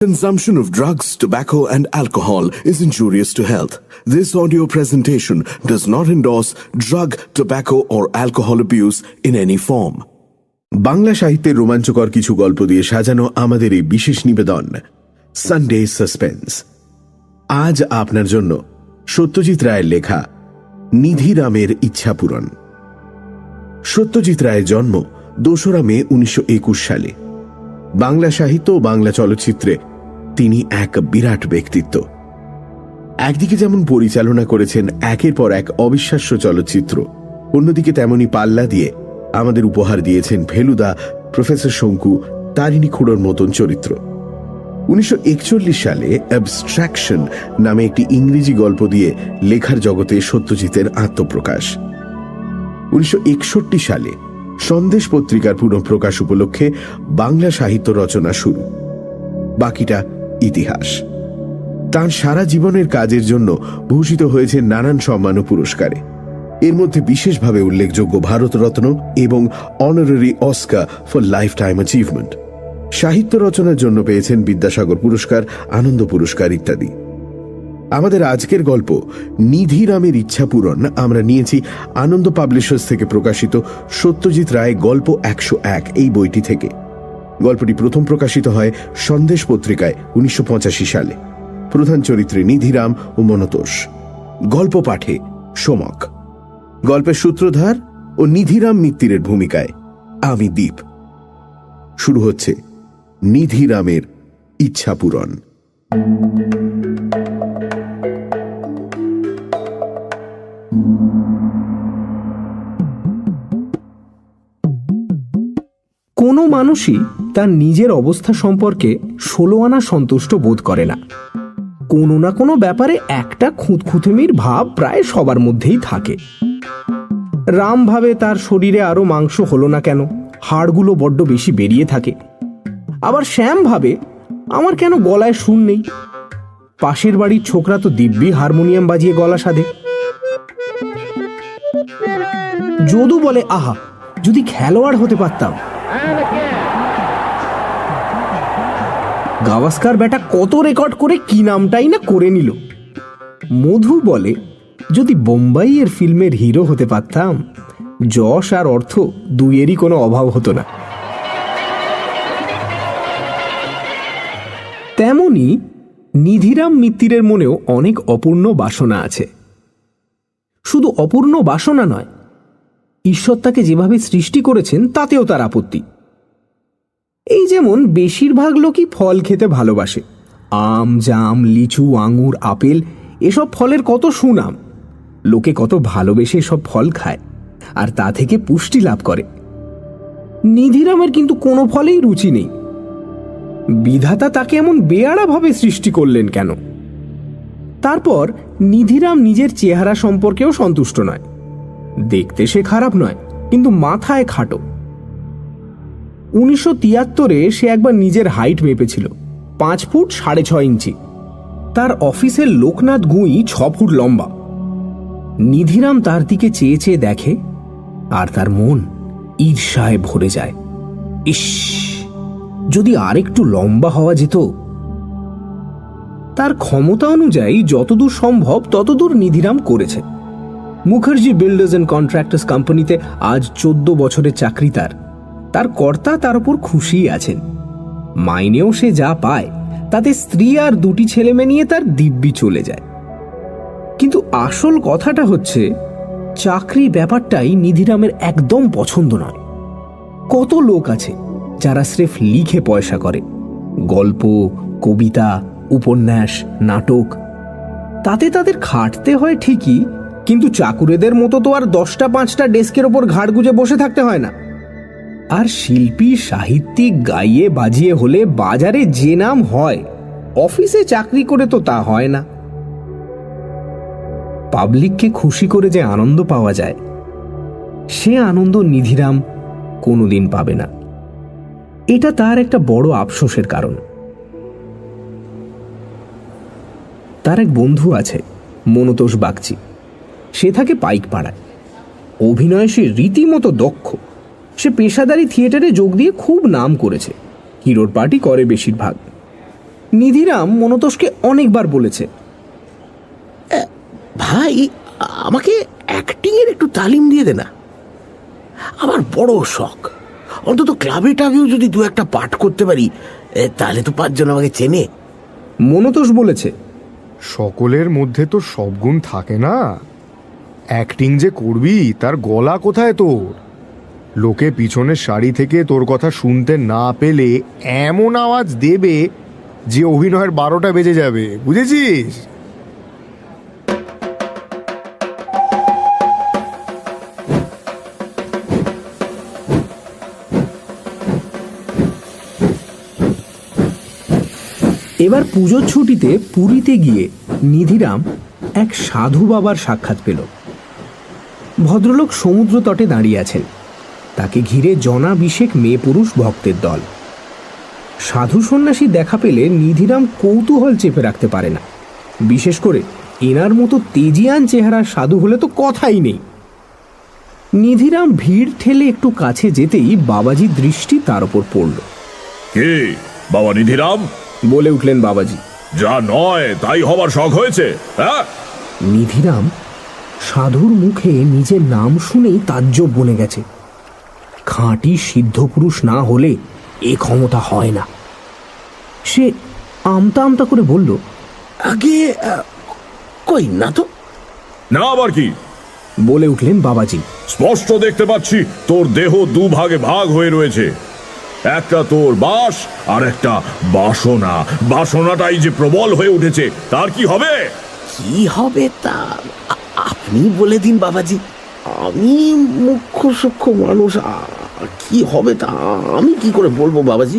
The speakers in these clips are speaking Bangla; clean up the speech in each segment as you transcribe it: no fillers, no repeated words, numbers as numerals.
Consumption of drugs, tobacco, and alcohol is injurious to health. This audio presentation does not endorse drug, tobacco, or alcohol abuse in any form. Bangla সাহিত্যের রোমাঞ্চকর কিছু গল্প দিয়ে সাজানো আমাদের এই বিশেষ নিবেদন সানডে সাসপেন্স। আজ আপনার জন্য সত্যজিৎ রায়ের লেখা নিধিরামের ইচ্ছাপূরণ। সত্যজিৎ রায়ের জন্ম 2রা মে 1921 সালে। বাংলা সাহিত্য ও বাংলা চলচ্চিত্রে তিনি এক বিরাট ব্যক্তিত্ব। একদিকে যেমন পরিচালনা করেছেন একের পর এক অবিশ্বাস্য চলচ্চিত্র, অন্যদিকে তেমনি পাল্লা দিয়ে আমাদের উপহার দিয়েছেন ফেলুদা, প্রফেসর শঙ্কু, তারিণী খুড়োর মতন চরিত্র। 1941 সালে অ্যাবস্ট্রাকশন নামে একটি ইংরেজি গল্প দিয়ে লেখার জগতে সত্যজিতের আত্মপ্রকাশ। 1961 সালে সন্দেশ পত্রিকার পুনঃপ্রকাশ উপলক্ষে বাংলা সাহিত্য রচনা শুরু। বাকিটা ইতিহাস। তাঁর সারা জীবনের কাজের জন্য ভূষিত হয়েছে নানান সম্মান ও পুরস্কারে। এর মধ্যে বিশেষভাবে উল্লেখযোগ্য ভারতরত্ন এবং honorary Oscar for life time achievement. সাহিত্য রচনার জন্য পেয়েছেন বিদ্যাসাগর পুরস্কার, আনন্দ পুরস্কার ইত্যাদি। আমাদের আজকের গল্প নিধিরামের ইচ্ছাপূরণ আমরা নিয়েছি আনন্দ পাবলিশার্স থেকে প্রকাশিত সত্যজিৎ রায় গল্প 101 এই বইটি থেকে। গল্পটি প্রথম প্রকাশিত হয় সন্দেশ পত্রিকায় 1985 সালে। প্রধান চরিত্রে নিধিরাম ও মনতোষ। গল্প পাঠে সোমক। গল্পের সূত্রধার ও নিধিরাম মিত্তিরের ভূমিকায় আমি দীপ। শুরু হচ্ছে নিধিরামের ইচ্ছাপূরণ। কোনো মানুষই তার নিজের অবস্থা সম্পর্কে 16 আনা সন্তুষ্ট বোধ করে না। কোনো না কোনো ব্যাপারে একটা খুঁতখুঁতেমির ভাব প্রায় সবার মধ্যেই থাকে। রাম ভাবে তার শরীরে আরো মাংস হলো না কেন, হাড়গুলো বড্ড বেশি বেরিয়ে থাকে। আবার শ্যাম ভাবে আমার কেন গলায় সুর নেই। পাশের বাড়ির ছোকরা তো দিব্যি হারমোনিয়াম বাজিয়ে গলা সাধে। যদু বলে, আহা, যদি খেলোয়াড় হতে পারতাম। গাভাস্কার বেটা কত রেকর্ড করে কি নামটাই না করে নিল। মধু বলে, যদি বোম্বাইয়ের ফিল্মের হিরো হতে পারতাম, যশ আর অর্থ দুইয়েরই কোনো অভাব হতো না। তেমনি নিধিরাম মিত্তিরের মনেও অনেক অপূর্ণ বাসনা আছে। শুধু অপূর্ণ বাসনা নয়, ঈশ্বর তাকে যেভাবে সৃষ্টি করেছেন তাতেও তার আপত্তি। এই যেমন বেশিরভাগ লোকই ফল খেতে ভালোবাসে। আম, জাম, লিচু, আঙুর, আপেল এসব ফলের কত সুনাম। লোকে কত ভালোবেসে সব ফল খায় আর তা থেকে পুষ্টি লাভ করে। নিধিরামের কিন্তু কোনো ফলেই রুচি নেই। বিধাতা তাকে এমন বেয়াড়াভাবে সৃষ্টি করলেন কেন? তারপর নিধিরাম নিজের চেহারা সম্পর্কেও সন্তুষ্ট নয়। দেখতে সে খারাপ নয়, কিন্তু মাথায় খাটো। 1973-এ সে একবার নিজের হাইট মেপেছিল, 5 ফুট 6.5 ইঞ্চি। তার অফিসের লোকনাথ গুঁই 6 ফুট লম্বা। নিধিরাম তার দিকে চেয়ে চেয়ে দেখে আর তার মন ঈর্ষায় ভরে যায়। ইস, যদি আরেকটু লম্বা হওয়া যেত। তার ক্ষমতা অনুযায়ী যতদূর সম্ভব ততদূর নিধিরাম করেছে। মুখার্জি বিল্ডার্স অ্যান্ড কন্ট্রাক্টার্স কোম্পানিতে আজ 14 বছরের চাকরি তার কর্তা তার উপর খুশিই আছেন। মাইনেও সে যা পায় তাতে স্ত্রী আর 2টি ছেলে মেয়ে নিয়ে তার দিব্যি চলে যায়। কিন্তু আসল কথাটা হচ্ছে, চাকরি ব্যাপারটাই নিধিরামের একদম পছন্দ নয়। কত লোক আছে যারা স্রেফ লিখে পয়সা করে, গল্প, কবিতা, উপন্যাস, নাটক। তাতে তাদের খাটতে হয় ঠিকই, কিন্তু চাকুরেদের মতো তো আর 10টা 5টা ডেস্কের ওপর ঘাড় গুজে বসে থাকতে হয় না। আর শিল্পী, সাহিত্যিক গাইয়ে বাজিয়ে হলে বাজারে যে নাম হয়, অফিসে চাকরি করে তো তা হয় না। পাবলিককে খুশি করে যে আনন্দ পাওয়া যায়, সে আনন্দ নিধিরাম কোনোদিন পাবে না। এটা তার একটা বড় আফসোসের কারণ। তার এক বন্ধু আছে, মনতোষ বাগচি। সে থাকে পাইকপাড়ায়। অভিনয়ে সে রীতিমতো দক্ষ। সে পেশাদারি থিয়েটারে যোগ দিয়ে খুব নাম করেছে। হিরোর পার্টি করে বেশিরভাগ। নিধিরাম মনতোষকে অনেকবার বলেছে, ভাই, আমাকে অ্যাক্টিং এর একটু তালিম দিয়ে দে না। আমার বড় শখ, অন্তত ক্লাবেটাকেও যদি দু একটা পাঠ করতে পারি, তাহলে তো 5 জন আমাকে চেনে। মনতোষ বলেছে, সকলের মধ্যে তো সব গুণ থাকে না। অ্যাক্টিং যে করবি তার গলা কোথায় তোর? লোকে পিছনের সারি থেকে তোর কথা শুনতে না পেলে এমন আওয়াজ দেবে যে অভিনয়ের 12টা বেজে যাবে, বুঝেছিস? এবার পুজোর ছুটিতে পুরীতে গিয়ে নিধিরাম এক সাধু বাবার সাক্ষাৎ পেল। ভদ্রলোক সমুদ্র তটে দাঁড়িয়ে আছেন, তাকে ঘিরে জনাবিষেক মেয়ে পুরুষ ভক্তের দল। সাধু সন্ন্যাসী দেখা পেলে নিধিরাম কৌতূহল চেপে রাখতে পারে না, বিশেষ করে এনার মতো তেজিয়ান চেহারার সাধু হলে তো কথাই নেই। নিধিরাম ভিড় ঠেলে একটু কাছে যেতেই বাবাজির দৃষ্টি তার উপর পড়ল। কে বাবা নিধিরাম? বলে উঠলেন বাবাজি। যা নয় তাই হবার শখ হয়েছে, হ্যাঁ? নিধিরাম সাধুর মুখে নিজের নাম শুনেই তাজ্জব বনে গেছে। খাঁটি সিদ্ধপুরুষ না হলে এ ক্ষমতা হয় না। সে আমতা আমতা করে বলল, আগে কই না তো। না আবার কি? বলে উঠলেন বাবাজি। স্পষ্ট দেখতে পাচ্ছি তোর দেহ 2 ভাগে ভাগ হয়ে রয়েছে। একটা তোর বাস আর একটা বাসনা। বাসনাটাই যে প্রবল হয়ে উঠেছে, তার কি হবে? কি হবে তা আপনি বলে দিন বাবাজি। আমি মুখ্য সূক্ষ্ম মানুষ, কি হবে তা আমি কি করে বলবো বাবাজি?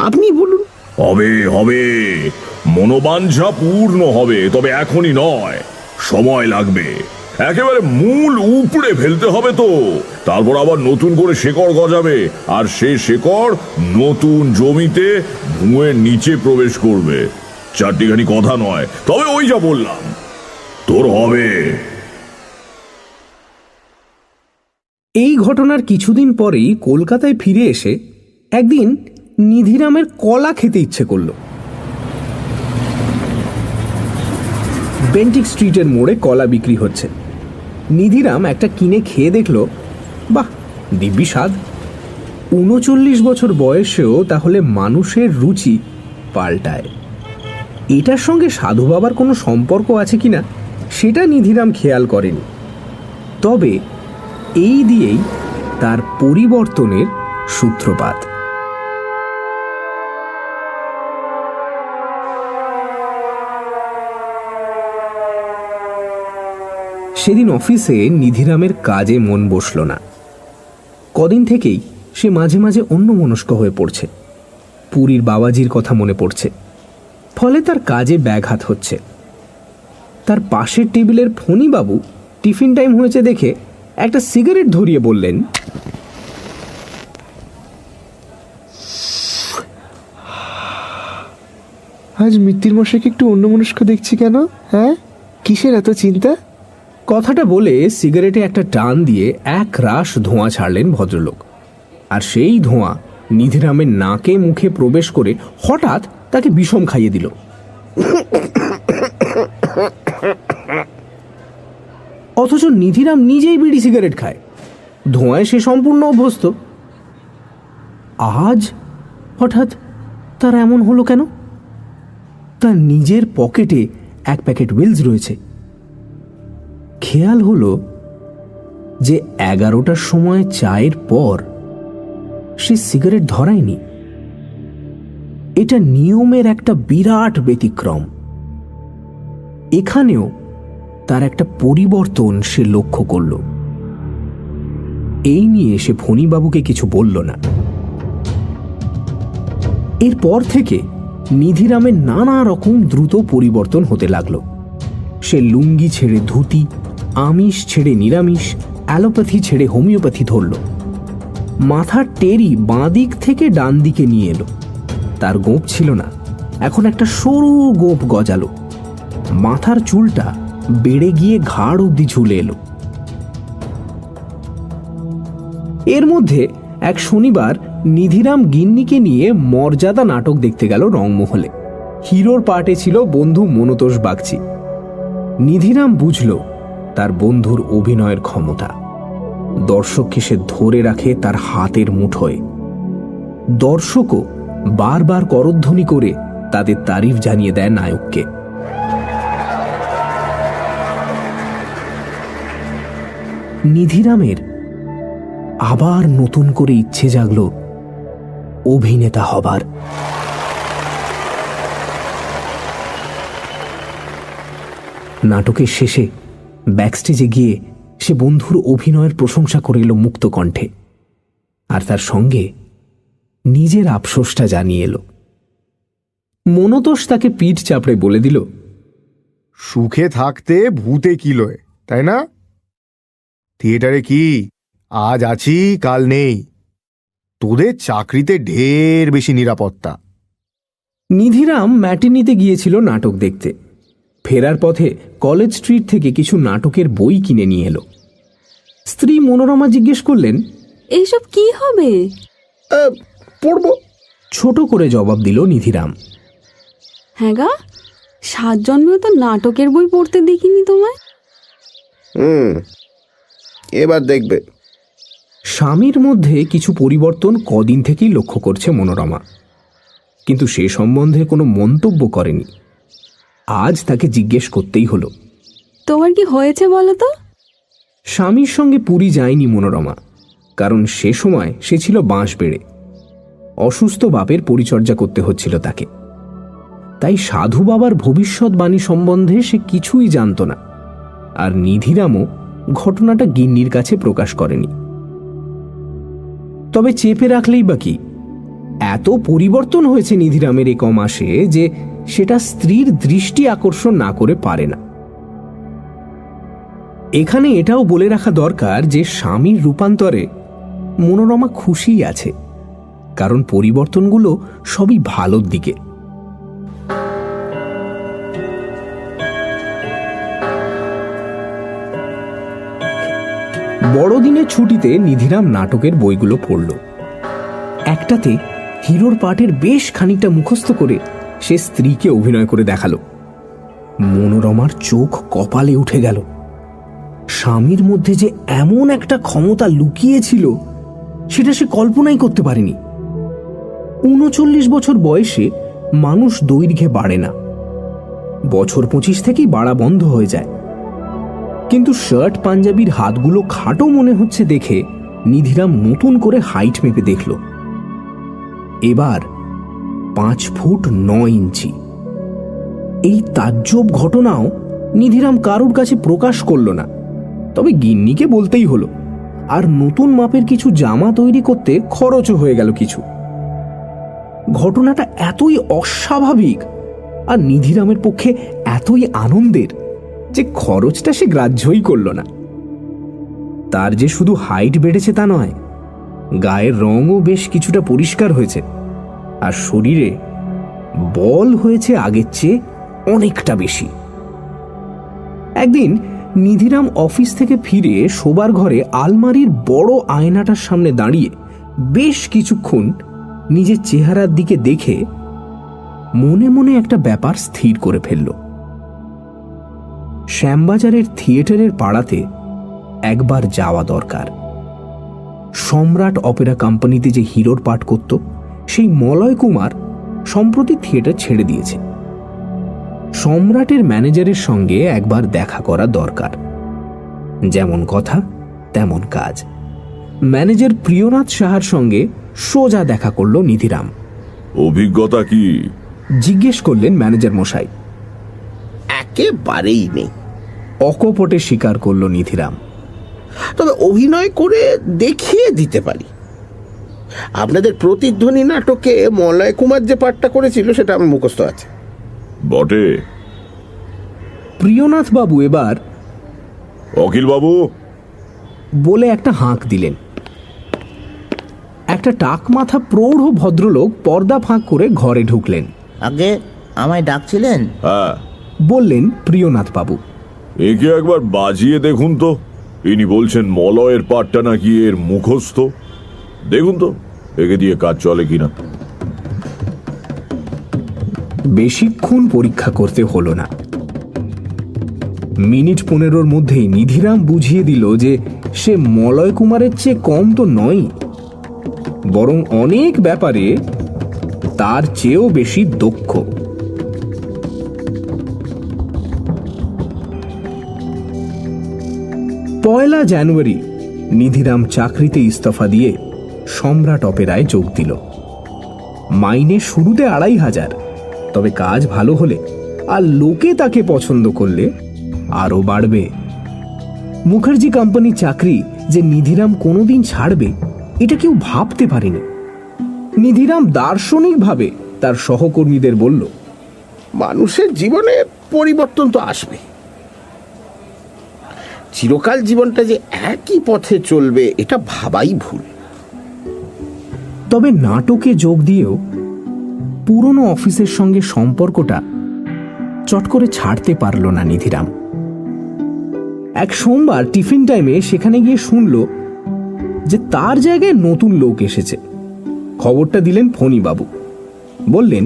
আপনি বলুন। হবে হবে, মনোবাঞ্ছা পূর্ণ হবে, তবে এখনই নয়, সময় লাগবে। একেবারে মূল উপড়ে ফেলতে হবে তো, তারপর আবার নতুন করে শেকড় গজাবে, আর সেই শেকড় নতুন জমিতে ভুঁয়ের নিচে প্রবেশ করবে। 4টিখানি কথা নয়, তবে ওই যা বললাম, তোর হবে। এই ঘটনার কিছুদিন পরেই কলকাতায় ফিরে এসে একদিন নিধিরামের কলা খেতে ইচ্ছে করল। বেন্টিক স্ট্রিটের মোড়ে কলা বিক্রি হচ্ছে। নিধিরাম একটা কিনে খেয়ে দেখল, বাহ, দিব্যি স্বাদ। 39 বছর বয়সেও তাহলে মানুষের রুচি পাল্টায়। এটার সঙ্গে সাধু বাবার কোনো সম্পর্ক আছে কিনা সেটা নিধিরাম খেয়াল করেনি, তবে এই দিয়েই তার পরিবর্তনের সূত্রপাত। সেদিন অফিসে নিধিরামের কাজে মন বসল না। কদিন থেকেই সে মাঝে মাঝে অন্যমনস্ক হয়ে পড়ছে। পুরীর বাবাজির কথা মনে পড়ছে, ফলে তার কাজে ব্যাঘাত হচ্ছে। তার পাশের টেবিলের ফণীবাবু টিফিন টাইম হয়েছে দেখে একটা সিগারেট ধরিয়ে বললেন, আজ মিত্তির মশাইকে একটু অন্যমনস্ক দেখছি কেন? হ্যাঁ, কিসের এত চিন্তা? কথাটা বলে সিগারেটে একটা টান দিয়ে এক রাশ ধোঁয়া ছাড়লেন ভদ্রলোক, আর সেই ধোঁয়া নিধিরামের নাকে মুখে প্রবেশ করে হঠাৎ তাকে বিষম খাইয়ে দিল। অথচ নিধিরাম নিজেই বিড়ি সিগারেট খায়, ধোঁয়ায় সে সম্পূর্ণ অভ্যস্ত। আজ হঠাৎ তার এমন হলো কেন? তার নিজের পকেটে এক প্যাকেট উইলস রয়েছে। খেয়াল হলো যে 11টার সময় চায়ের পর সে সিগারেট ধরায়নি। এটা নিয়মের একটা বিরাট ব্যতিক্রম। এখানেও তার একটা পরিবর্তন সে লক্ষ্য করল। এই নিয়ে সে ফণীবাবুকে কিছু বলল না। এরপর থেকে নিধিরামের নানা রকম দ্রুত পরিবর্তন হতে লাগলো। সে লুঙ্গি ছেড়ে ধুতি, আমিষ ছেড়ে নিরামিষ, অ্যালোপ্যাথি ছেড়ে হোমিওপ্যাথি ধরল। মাথার টেরি বাঁ দিক থেকে ডান দিকে নিয়ে এলো। তার গোঁপ ছিল না, এখন একটা সরু গোঁপ গজালো। মাথার চুলটা বেড়ে গিয়ে ঘাড় অবধি ঝুলে এলো। এর মধ্যে এক শনিবার নিধিরাম গিন্নিকে নিয়ে মর্যাদা নাটক দেখতে গেল রংমহলে। হিরোর পার্টে ছিল বন্ধু মনতোষ বাগচি। নিধিরাম বুঝল তার বন্ধুর অভিনয়ের ক্ষমতা। দর্শককে সে ধরে রাখে তার হাতের মুঠোয়। দর্শকও বারবার করধ্বনি করে তাদের তারিফ জানিয়ে দেয় নায়ককে। নিধিরামের আবার নতুন করে ইচ্ছে জাগল অভিনেতা হবার। নাটকের শেষে ব্যাকস্টেজে গিয়ে সে বন্ধুর অভিনয়ের প্রশংসা করে এলো মুক্ত কণ্ঠে, আর তার সঙ্গে নিজের আফসোসটা জানিয়ে এলো। মনতোষ তাকে পিঠ চাপড়ে বলে দিল, সুখে থাকতে ভূতে কিলোয়, তাই না? থিয়েটারে কি আজ আছি কাল নেই, তোদের চাকরিতে ঢের বেশি নিরাপত্তা। নিধিরাম ম্যাটিনিতে গিয়েছিল নাটক দেখতে। ফেরার পথে কলেজ স্ট্রিট থেকে কিছু নাটকের বই কিনে নিয়ে এলো। স্ত্রী মনোরমা জিজ্ঞেস করলেন, এইসব কি হবে? পড়বো। ছোট করে জবাব দিল নিধিরাম। হ্যাঁ গা, 7 জন্মেও তো নাটকের বই পড়তে দেখিনি তোমায়। এবার দেখবে। স্বামীর মধ্যে কিছু পরিবর্তন কদিন থেকেই লক্ষ্য করছে মনোরমা, কিন্তু সে সম্বন্ধে কোনো মন্তব্য করেনি। আজ তাকে জিজ্ঞেস করতেই হলো। তোমার কি হয়েছে বলো তো? স্বামীর সঙ্গে পুরী যায়নি মনোরমা, কারণ সে সময় সে ছিল বাঁশবেড়ে। অসুস্থ বাপের পরিচর্যা করতে হচ্ছিল তাকে। তাই সাধু বাবার ভবিষ্যৎবাণী সম্বন্ধে সে কিছুই জানত না, আর নিধিরামও ঘটনাটা গিন্নির কাছে প্রকাশ করেনি। তবে চেপে রাখলেই বা কি, এত পরিবর্তন হয়েছে নিধিরামের এই কমাসে যে সেটা স্ত্রীর দৃষ্টি আকর্ষণ না করে পারে না। এখানে এটাও বলে রাখা দরকার যে স্বামীর রূপান্তরে মনোরমা খুশিই আছে, কারণ পরিবর্তনগুলো সবই ভালোর দিকে। বড়দিনের ছুটিতে নিধিরাম নাটকের বইগুলো পড়ল। একটাতে হিরোর পার্টের বেশ খানিকটা মুখস্থ করে সে স্ত্রীকে অভিনয় করে দেখালো। মনোরমার চোখ কপালে উঠে গেল। স্বামীর মধ্যে যে এমন একটা ক্ষমতা লুকিয়েছিল সেটা সে কল্পনাই করতে পারেনি। 39 বছর বয়সে মানুষ দৈর্ঘ্যে বাড়ে না, বছর 25 থেকেই বাড়া বন্ধ হয়ে যায়। কিন্তু শার্ট পাঞ্জাবির হাতগুলো খাটো মনে হচ্ছে দেখে নিধিরাম নতুন করে হাইট মেপে দেখল। এবার 5 ফুট 9 ইঞ্চি। এই তাজ্জব ঘটনাও নিধিরাম কারুর কাছে প্রকাশ করল না, তবে গিন্নিকে বলতেই হলো। আর নতুন মাপের কিছু জামা তৈরি করতে খরচও হয়ে গেল কিছু। ঘটনাটা এতই অস্বাভাবিক আর নিধিরামের পক্ষে এতই আনন্দের যে খরচটা সে গ্রাহ্যই করল না। তার যে শুধু হাইট বেড়েছে তা নয়, গায়ের রঙও বেশ কিছুটা পরিষ্কার হয়েছে, আর শরীরে বল হয়েছে আগের চেয়ে অনেকটা বেশি। একদিন নিধিরাম অফিস থেকে ফিরে শোবার ঘরে আলমারির বড় আয়নাটার সামনে দাঁড়িয়ে বেশ কিছুক্ষণ নিজের চেহারার দিকে দেখে মনে মনে একটা ব্যাপার স্থির করে ফেলল। শ্যামবাজারের থিয়েটারের পাড়াতে একবার যাওয়া দরকার। সম্রাট অপেরা কোম্পানিতে যে হিরোর পাঠ করত সেই মলয় কুমার সম্প্রতি থিয়েটার ছেড়ে দিয়েছে। সম্রাটের ম্যানেজারের সঙ্গে একবার দেখা করা দরকার। যেমন কথা তেমন কাজ। ম্যানেজার প্রিয়নাথ সাহার সঙ্গে সোজা দেখা করল নিধিরাম। অভিজ্ঞতা কি জিজ্ঞেস করলেন ম্যানেজার মশাই। একেবারেই নেই, অকপটে স্বীকার করল নিধিরাম। তবে অভিনয় করে দেখিয়ে দিতে পারি। আপনাদের প্রতিধ্বনি নাটকে মলয় কুমার যে পাঠটা করেছিল সেটা আমার মুখস্থ আছে। বটে। প্রিয়নাথ বাবু এবার অখিল বাবু বলে একটা হাঁক দিলেন। একটা টাক মাথা প্রৌঢ় ভদ্রলোক পর্দা ফাঁক করে ঘরে ঢুকলেন। আগে আমায় ডাকছিলেন? হ্যাঁ, বললেন প্রিয়নাথ বাবু। একে একবার বাজিয়ে দেখুন তো। ইনি বলছেন মলয়ের পাঠটা নাকি এর মুখস্থ। দেখুন তো একে দিয়ে কাজ চলে কিনা। বেশিক্ষণ পরীক্ষা করতে হলো না। মিনিট 15 মধ্যেই নিধিরাম বুঝিয়ে দিল যে সে মলয় কুমারের চেয়ে কম তো নয়, বরং অনেক ব্যাপারে তার চেয়েও বেশি দক্ষ। পয়লা জানুয়ারি নিধিরাম চাকরিতে ইস্তফা দিয়ে সম্রাট অপেরায় যোগ দিল। মাইনে শুরুতে 2500, তবে কাজ ভালো হলে আর লোকে তাকে পছন্দ করলে আরো বাড়বে। মুখার্জি কোম্পানি চাকরি যে নিধিরাম কোনোদিন ছাড়বে এটা কেউ ভাবতে পারেনি। নিধিরাম দার্শনিকভাবে তার সহকর্মীদের বলল, মানুষের জীবনে পরিবর্তন তো আসবে, চিরকাল জীবনটা যে একই পথে চলবে এটা ভাবাই ভুল। তবে নাটকে যোগ দিয়েও পুরনো অফিসের সঙ্গে সম্পর্কটা চট করে ছাড়তে পারল না নিধিরাম। এক সোমবার টিফিন টাইমে সেখানে গিয়ে শুনল যে তার জায়গায় নতুন লোক এসেছে। খবরটা দিলেন ফণীবাবু। বললেন,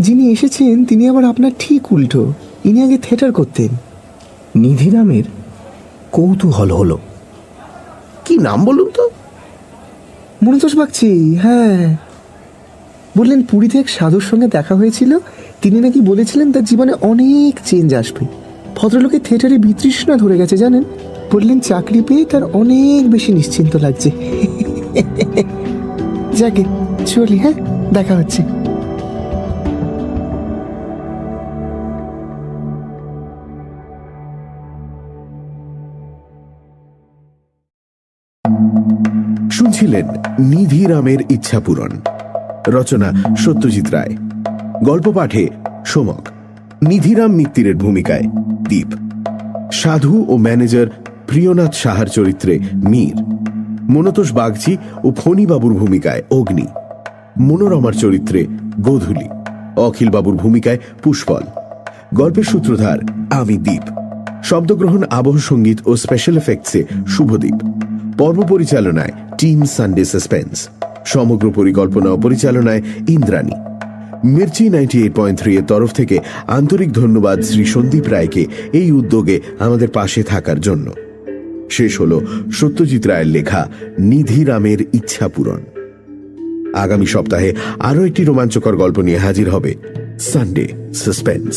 যিনি এসেছেন তিনি আবার আপনার ঠিক উল্টো, ইনি আগে থিয়েটার করতেন। নিধিরামের কৌতূহল হলো। কি নাম বলুন তো? মনোতোষ বাগচি, হ্যাঁ। বললেন পুরীতে এক সাধুর সঙ্গে দেখা হয়েছিল, তিনি নাকি বলেছিলেন তার জীবনে অনেক চেঞ্জ আসবে। ভদ্রলোকের থিয়েটারে বিতৃষ্ণা ধরে গেছে জানেন। বললেন চাকরি পেয়ে তার অনেক বেশি নিশ্চিন্ত লাগছে। যাকে চলি, হ্যাঁ, দেখা হচ্ছে। শুনছিলেন নিধিরামের ইচ্ছা পূরণ, রচনা সত্যজিৎ রায়, গল্প পাঠে সোমক, নিধিরাম মিত্তিরের ভূমিকায় দীপ, সাধু ও ম্যানেজার প্রিয়নাথ সাহার চরিত্রে মীর, মনোতোষ বাগচি ও ফণীবাবুর ভূমিকায় অগ্নি, মনোরমার চরিত্রে গোধূলি, অখিলবাবুর ভূমিকায় পুষ্পল। গল্পের সূত্রধার আমি দীপ, শব্দগ্রহণ, আবহ সঙ্গীত ও স্পেশাল এফেক্টসে শুভদীপ, পর্ব পরিচালনায় টিম সানডে সাসপেন্স, সমগ্র পরিকল্পনা ও পরিচালনায় ইন্দ্রাণী। মির্চি 98.3 এর তরফ থেকে আন্তরিক ধন্যবাদ শ্রী সন্দীপ রায়কে এই উদ্যোগে আমাদের পাশে থাকার জন্য। শেষ হলো সত্যজিৎ রায়ের লেখা নিধিরামের ইচ্ছা পূরণ। আগামী সপ্তাহে আরো একটি রোমাঞ্চকর গল্প নিয়ে হাজির হবে সানডে সাসপেন্স।